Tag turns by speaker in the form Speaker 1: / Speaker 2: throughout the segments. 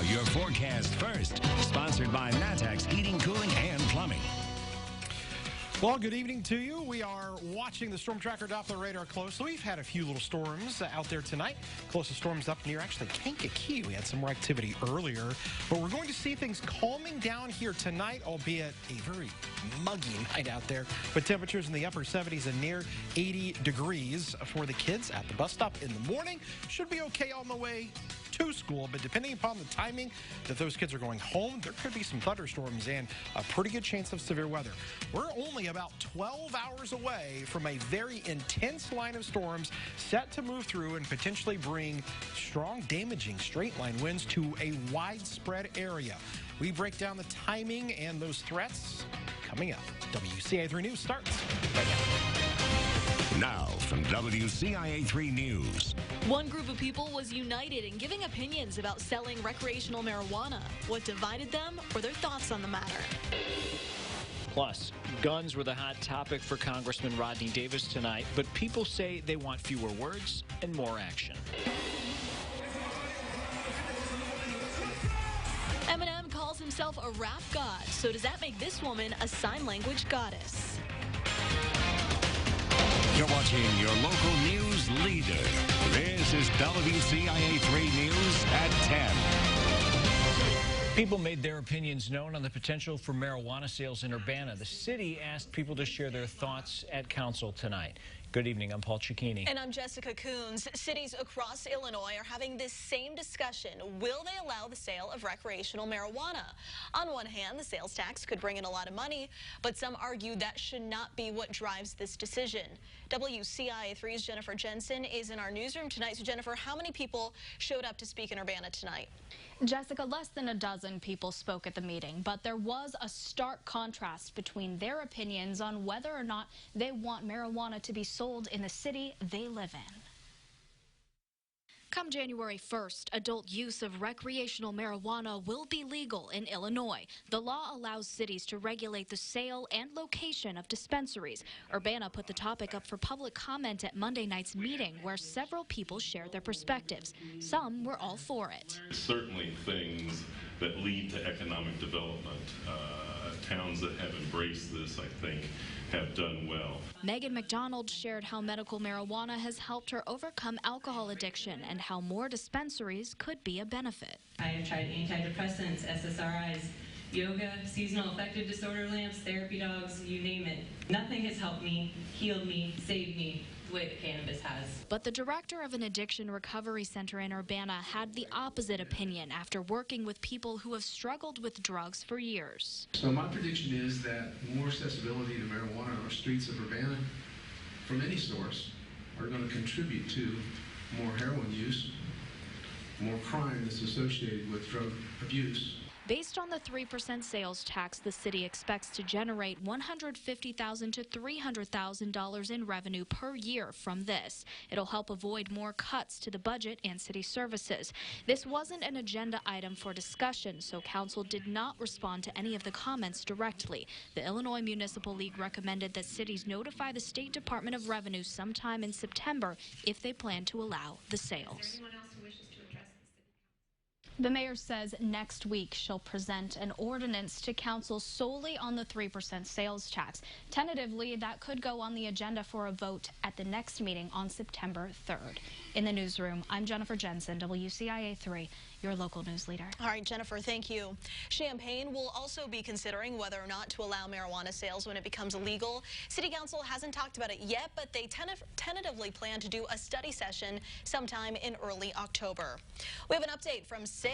Speaker 1: your forecast first. Sponsored by Matex Heating, Cooling, and Plumbing.
Speaker 2: Well, good evening to you. We are watching the Storm Tracker Doppler radar closely. We've had a few little storms out there tonight. Closest storms up near actually Kankakee. We had some more activity earlier, but we're going to see things calming down here tonight, albeit a very muggy night out there. With temperatures in the upper 70s and near 80 degrees for the kids at the bus stop in the morning. Should be okay on the way to school, but depending upon the timing that those kids are going home, there could be some thunderstorms and a pretty good chance of severe weather. We're only about 12 hours away from a very intense line of storms set to move through and potentially bring strong, damaging straight-line winds to a widespread area. We break down the timing and those threats coming up. WCIA 3 News starts right now.
Speaker 1: Now from WCIA 3 News.
Speaker 3: One group of people was united in giving opinions about selling recreational marijuana. What divided them were their thoughts on the matter.
Speaker 4: Plus, guns were the hot topic for Congressman Rodney Davis tonight, but people say they want fewer words and more action.
Speaker 3: Eminem calls himself a rap god, so does that make this woman a sign language goddess?
Speaker 1: You're watching your local news leader. This is WCIA 3 News at 10.
Speaker 4: People made their opinions known on the potential for marijuana sales in Urbana. The city asked people to share their thoughts at council tonight. Good evening, I'm Paul Cicchini.
Speaker 3: And I'm Jessica Coons. Cities across Illinois are having this same discussion. Will they allow the sale of recreational marijuana? On one hand, the sales tax could bring in a lot of money, but some argue that should not be what drives this decision. WCIA 3's Jennifer Jensen is in our newsroom tonight. So Jennifer, how many people showed up to speak in Urbana tonight?
Speaker 5: Jessica, less than a dozen people spoke at the meeting, but there was a stark contrast between their opinions on whether or not they want marijuana to be sold in the city they live in. Come January 1st, adult use of recreational marijuana will be legal in Illinois. The law allows cities to regulate the sale and location of dispensaries. Urbana put the topic up for public comment at Monday night's meeting, where several people shared their perspectives. Some were all for it.
Speaker 6: Certainly things that lead to economic development. Towns that have embraced this, I think, have done well.
Speaker 5: Megan McDonald shared how medical marijuana has helped her overcome alcohol addiction and how more dispensaries could be a benefit.
Speaker 7: I have tried antidepressants, SSRIs, yoga, seasonal affective disorder lamps, therapy dogs, you name it. Nothing has helped me, healed me, saved me the way that cannabis has.
Speaker 5: But the director of an addiction recovery center in Urbana had the opposite opinion after working with people who have struggled with drugs for years.
Speaker 8: So my prediction is that more accessibility to marijuana on our streets of Urbana from any source are going to contribute to more heroin use, more crime that's associated with drug abuse.
Speaker 5: Based on the 3% sales tax, the city expects to generate $150,000 to $300,000 in revenue per year from this. It'll help avoid more cuts to the budget and city services. This wasn't an agenda item for discussion, so council did not respond to any of the comments directly. The Illinois Municipal League recommended that cities notify the State Department of Revenue sometime in September if they plan to allow the sales. The mayor says next week she'll present an ordinance to council solely on the 3% sales tax. Tentatively, that could go on the agenda for a vote at the next meeting on September 3rd. In the newsroom, I'm Jennifer Jensen, WCIA 3, your local news leader.
Speaker 3: All right, Jennifer, thank you. Champaign will also be considering whether or not to allow marijuana sales when it becomes illegal. City Council hasn't talked about it yet, but they tentatively plan to do a study session sometime in early October. We have an update from 6.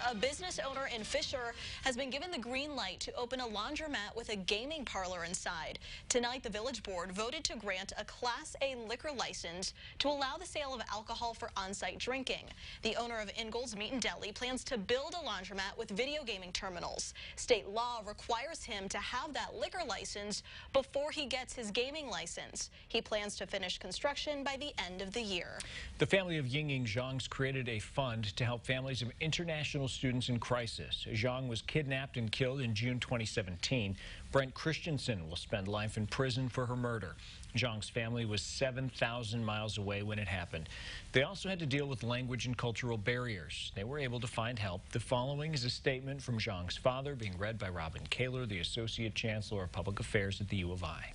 Speaker 3: A business owner in Fisher has been given the green light to open a laundromat with a gaming parlor inside. Tonight, the village board voted to grant a Class A liquor license to allow the sale of alcohol for on-site drinking. The owner of Ingalls Meat and Deli plans to build a laundromat with video gaming terminals. State law requires him to have that liquor license before he gets his gaming license. He plans to finish construction by the end of the year.
Speaker 4: The family of Ying Zhang's created a fund to help families of international students in crisis. Zhang was kidnapped and killed in June 2017. Brent Christensen will spend life in prison for her murder. Zhang's family was 7,000 miles away when it happened. They also had to deal with language and cultural barriers. They were able to find help. The following is a statement from Zhang's father being read by Robin Kaler, the Associate Chancellor of Public Affairs at the U of I.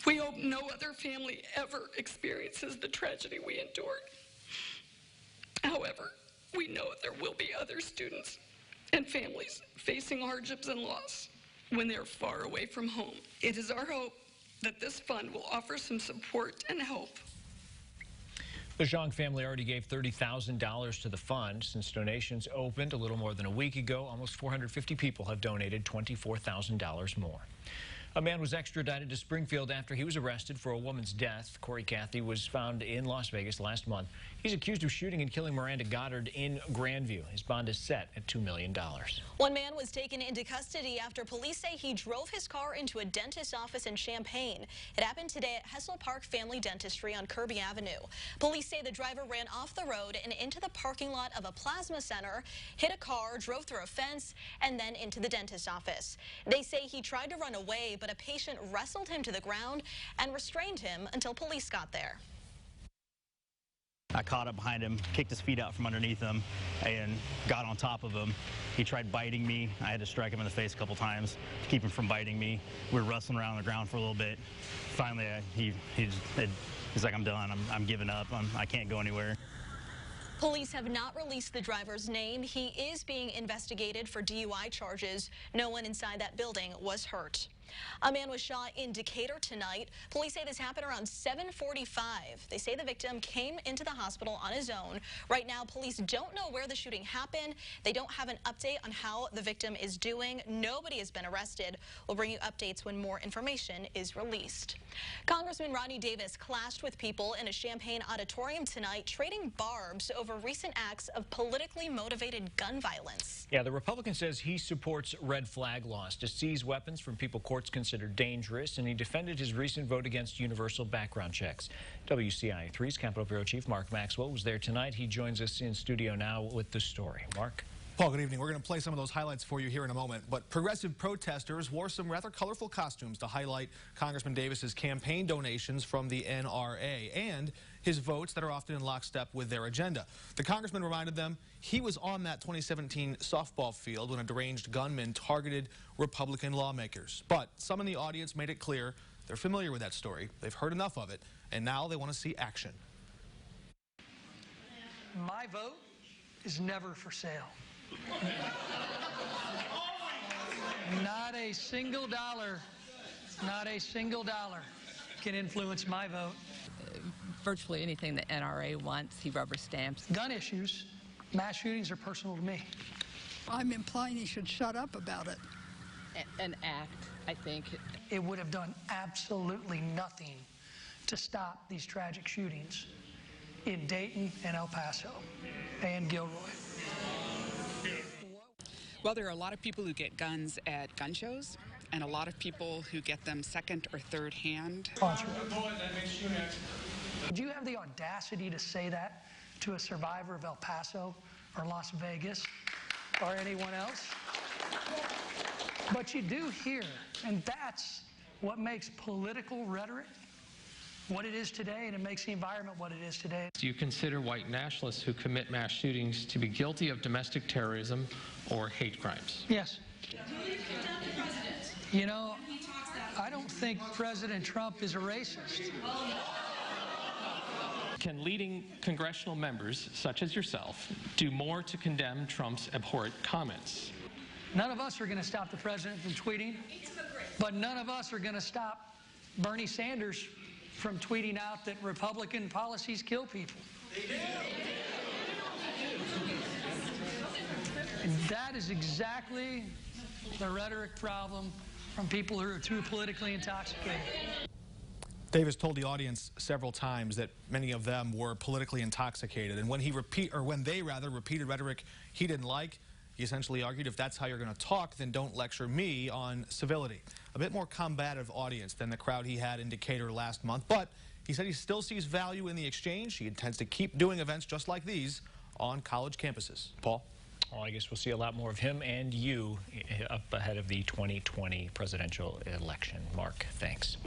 Speaker 9: We hope no other family ever experiences the tragedy we endured. However, we know there will be other students and families facing hardships and loss when they're far away from home. It is our hope that this fund will offer some support and help.
Speaker 4: The Zhang family already gave $30,000 to the fund. Since donations opened a little more than a week ago, almost 450 people have donated $24,000 more. A man was extradited to Springfield after he was arrested for a woman's death. Corey Cathy was found in Las Vegas last month. He's accused of shooting and killing Miranda Goddard in Grandview. His bond is set at $2 million.
Speaker 3: One man was taken into custody after police say he drove his car into a dentist's office in Champaign. It happened today at Hessel Park Family Dentistry on Kirby Avenue. Police say the driver ran off the road and into the parking lot of a plasma center, hit a car, drove through a fence, and then into the dentist's office. They say he tried to run away, but a patient wrestled him to the ground and restrained him until police got there.
Speaker 10: I caught up behind him, kicked his feet out from underneath him, and got on top of him. He tried biting me. I had to strike him in the face a couple times to keep him from biting me. We were wrestling around on the ground for a little bit. Finally, he's like, I'm done. I'm giving up. I can't go anywhere.
Speaker 3: Police have not released the driver's name. He is being investigated for DUI charges. No one inside that building was hurt. A man was shot in Decatur tonight. Police say this happened around 7:45. They say the victim came into the hospital on his own. Right now, police don't know where the shooting happened. They don't have an update on how the victim is doing. Nobody has been arrested. We'll bring you updates when more information is released. Congressman Rodney Davis clashed with people in a Champaign auditorium tonight, trading barbs over recent acts of politically motivated gun violence.
Speaker 4: Yeah, the Republican says he supports red flag laws to seize weapons from people courts consider dangerous, and he defended his recent vote against universal background checks. WCIA 3's Capitol Bureau Chief Mark Maxwell was there tonight. He joins us in studio now with the story. Mark?
Speaker 11: Paul, good evening. We're going to play some of those highlights for you here in a moment, but progressive protesters wore some rather colorful costumes to highlight Congressman Davis's campaign donations from the NRA and his votes that are often in lockstep with their agenda. The congressman reminded them he was on that 2017 softball field when a deranged gunman targeted Republican lawmakers. But some in the audience made it clear they're familiar with that story. They've heard enough of it, and now they want to see action.
Speaker 12: My vote is never for sale. Not a single dollar can influence my vote.
Speaker 13: Virtually anything the NRA wants, he rubber stamps.
Speaker 12: Gun issues, mass shootings are personal to me.
Speaker 14: I'm implying he should shut up about it.
Speaker 13: An act, I think.
Speaker 12: It would have done absolutely nothing to stop these tragic shootings in Dayton and El Paso and Gilroy.
Speaker 15: Well, there are a lot of people who get guns at gun shows, and a lot of people who get them second or third hand.
Speaker 12: Did you have the audacity to say that to a survivor of El Paso or Las Vegas or anyone else? But you do here, and that's what makes political rhetoric what it is today, and it makes the environment what it is today.
Speaker 16: Do you consider white nationalists who commit mass shootings to be guilty of domestic terrorism or hate crimes?
Speaker 12: Yes. You know, I don't think President Trump is a racist.
Speaker 16: Can leading congressional members, such as yourself, do more to condemn Trump's abhorrent comments?
Speaker 12: None of us are going to stop the president from tweeting, but none of us are going to stop Bernie Sanders from tweeting out that Republican policies kill people. And that is exactly the rhetoric problem from people who are too politically intoxicated.
Speaker 11: Davis told the audience several times that many of them were politically intoxicated, and when they repeated rhetoric he didn't like, he essentially argued, if that's how you're going to talk, then don't lecture me on civility. A bit more combative audience than the crowd he had in Decatur last month, but he said he still sees value in the exchange. He intends to keep doing events just like these on college campuses. Paul?
Speaker 4: Well, I guess we'll see a lot more of him and you up ahead of the 2020 presidential election. Mark, thanks.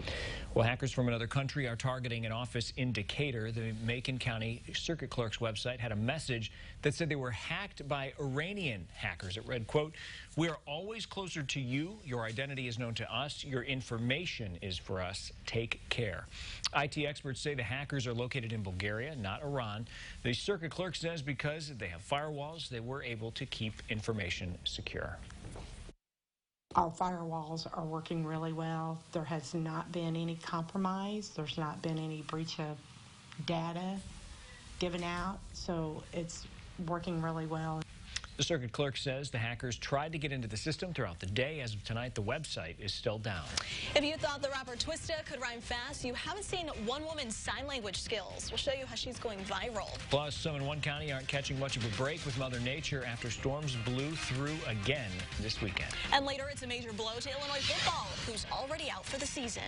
Speaker 4: Well, hackers from another country are targeting an office in Decatur. The Macon County Circuit Clerk's website had a message that said they were hacked by Iranian hackers. It read, quote, "We are always closer to you. Your identity is known to us. Your information is for us. Take care." IT experts say the hackers are located in Bulgaria, not Iran. The Circuit Clerk says because they have firewalls, they were able to keep information secure.
Speaker 17: Our firewalls are working really well. There has not been any compromise. There's not been any breach of data given out, so it's working really well.
Speaker 4: The Circuit Clerk says the hackers tried to get into the system throughout the day. As of tonight, the website is still down.
Speaker 3: If you thought the rapper Twista could rhyme fast, you haven't seen one woman's sign language skills. We'll show you how she's going viral.
Speaker 4: Plus, some in one county aren't catching much of a break with Mother Nature after storms blew through again this weekend.
Speaker 3: And later, it's a major blow to Illinois football, who's already out for the season.